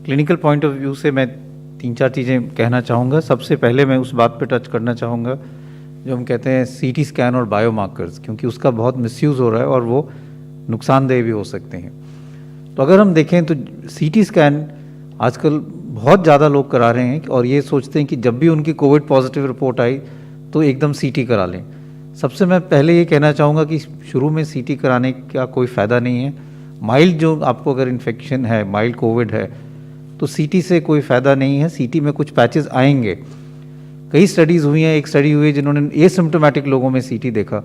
Clinical point of view से मैं 3-4 चीज़ें कहना चाहूँगा। सबसे पहले मैं उस बात पे टच करना चाहूँगा जो हम कहते हैं सीटी स्कैन और बायोमार्कर्स, क्योंकि उसका बहुत मिसयूज़ हो रहा है और वो नुकसानदेह भी हो सकते हैं। तो अगर हम देखें तो सीटी स्कैन आजकल बहुत ज़्यादा लोग करा रहे हैं और ये सोचते हैं कि जब भी उनकी कोविड पॉजिटिव रिपोर्ट आई तो एकदम सीटी करा लें। सबसे मैं पहले ये कहना चाहूँगा कि शुरू में सीटी कराने का कोई फ़ायदा नहीं है। माइल्ड जो आपको अगर इन्फेक्शन है, माइल्ड कोविड है, तो सीटी से कोई फ़ायदा नहीं है। सीटी में कुछ पैचेस आएंगे। कई स्टडीज़ हुई हैं, एक स्टडी हुई है जिन्होंने एसिम्प्टोमेटिक लोगों में सीटी देखा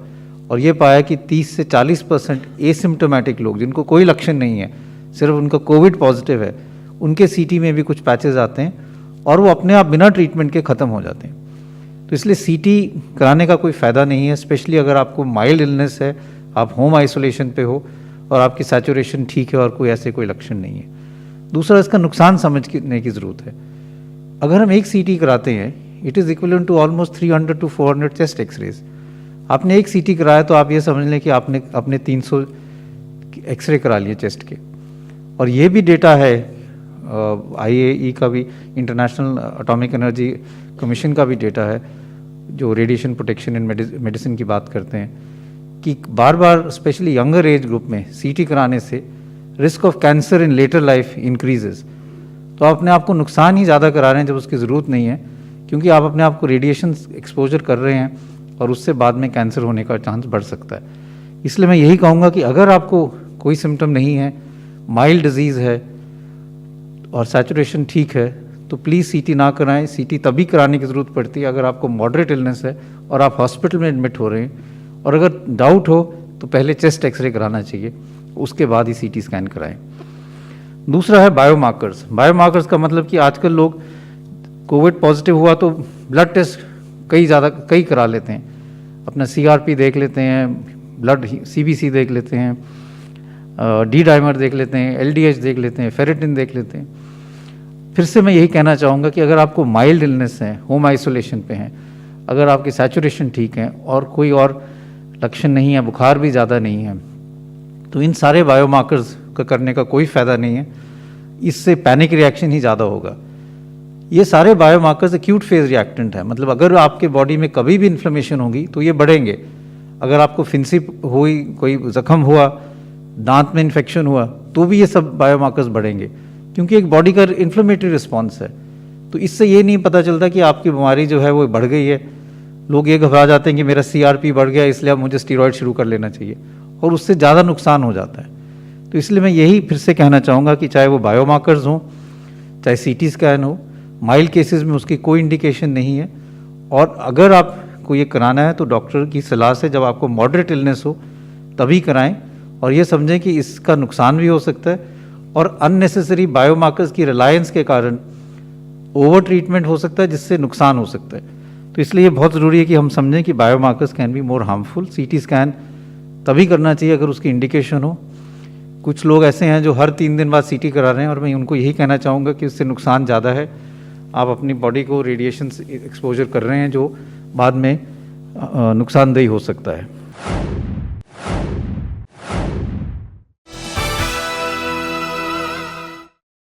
और ये पाया कि 30 से 40% एसिम्प्टोमेटिक लोग जिनको कोई लक्षण नहीं है, सिर्फ उनका कोविड पॉजिटिव है, उनके सीटी में भी कुछ पैचेस आते हैं और वो अपने आप बिना ट्रीटमेंट के ख़त्म हो जाते हैं। तो इसलिए सीटी कराने का कोई फ़ायदा नहीं है, स्पेशली अगर आपको माइल्ड इलनेस है, आप होम आइसोलेशन पे हो और आपकी सैचुरेशन ठीक है और कोई ऐसे कोई लक्षण नहीं है। दूसरा, इसका नुकसान समझने की ज़रूरत है। अगर हम एक सीटी कराते हैं, it is equivalent to almost 300 to 400 chest x-rays. आपने एक सीटी कराया तो आप ये समझ लें कि आपने अपने 300 एक्सरे करा लिए चेस्ट के। और ये भी डेटा है IAEA का भी, इंटरनेशनल एटॉमिक एनर्जी कमीशन का भी डेटा है, जो रेडिएशन प्रोटेक्शन इन मेडिसिन की बात करते हैं, कि बार बार स्पेशली यंगर एज ग्रुप में सीटी कराने से risk of cancer in later life increases. तो आप अपने आप को नुकसान ही ज़्यादा करा रहे हैं जब उसकी ज़रूरत नहीं है, क्योंकि आप अपने आप को रेडिएशन एक्सपोजर कर रहे हैं और उससे बाद में कैंसर होने का चांस बढ़ सकता है। इसलिए मैं यही कहूँगा कि अगर आपको कोई सिम्टम नहीं है, माइल्ड डिजीज़ है और सैचुरेशन ठीक है, तो प्लीज़ सीटी ना कराएं। सीटी तभी कराने की ज़रूरत पड़ती है अगर आपको मॉडरेट इलनेस है और आप हॉस्पिटल में एडमिट हो रहे हैं, और अगर डाउट हो तो पहले चेस्ट एक्सरे कराना चाहिए, उसके बाद ही सीटी स्कैन कराएं। दूसरा है बायोमार्कर्स। बायोमार्कर्स का मतलब कि आजकल लोग कोविड पॉजिटिव हुआ तो ब्लड टेस्ट कई करा लेते हैं, अपना CRP देख लेते हैं, ब्लड CBC देख लेते हैं, D डाइमर देख लेते हैं, LDH देख लेते हैं, फेरेटिन देख लेते हैं। फिर से मैं यही कहना चाहूँगा कि अगर आपको माइल्ड इलनेस है, होम आइसोलेशन पे हैं, अगर आपकी सैचुरेशन ठीक है और कोई और लक्षण नहीं है, बुखार भी ज़्यादा नहीं है, तो इन सारे बायोमार्कर्स का करने का कोई फ़ायदा नहीं है। इससे पैनिक रिएक्शन ही ज़्यादा होगा। ये सारे बायोमार्कर्स एक्यूट फेज रिएक्टेंट है, मतलब अगर आपके बॉडी में कभी भी इन्फ्लेमेशन होगी तो ये बढ़ेंगे। अगर आपको फिंसी हुई, कोई जख्म हुआ, दांत में इन्फेक्शन हुआ, तो भी ये सब बायोमार्कर्स बढ़ेंगे, क्योंकि एक बॉडी का इन्फ्लेमेटरी रिस्पॉन्स है। तो इससे ये नहीं पता चलता कि आपकी बीमारी जो है वो बढ़ गई है। लोग ये घबरा जाते हैं कि मेरा CRP बढ़ गया इसलिए अब मुझे स्टीरॉयड शुरू कर लेना चाहिए, और उससे ज़्यादा नुकसान हो जाता है। तो इसलिए मैं यही फिर से कहना चाहूँगा कि चाहे वो बायोमार्कर्स हों, चाहे CT स्कैन हो, माइल्ड केसेस में उसकी कोई इंडिकेशन नहीं है। और अगर आपको ये कराना है तो डॉक्टर की सलाह से, जब आपको मॉडरेट इलनेस हो तभी कराएं, और ये समझें कि इसका नुकसान भी हो सकता है और अननेसेसरी बायोमार्कर्स की रिलायंस के कारण ओवर ट्रीटमेंट हो सकता है, जिससे नुकसान हो सकता है। तो इसलिए ये बहुत ज़रूरी है कि हम समझें कि biomarkers can be more harmful. CT scan तभी करना चाहिए अगर उसकी इंडिकेशन हो। कुछ लोग ऐसे हैं जो हर 3 दिन बाद CT करा रहे हैं, और मैं उनको यही कहना चाहूँगा कि उससे नुकसान ज़्यादा है। आप अपनी बॉडी को रेडिएशन एक्सपोजर कर रहे हैं जो बाद में नुकसानदेही हो सकता है।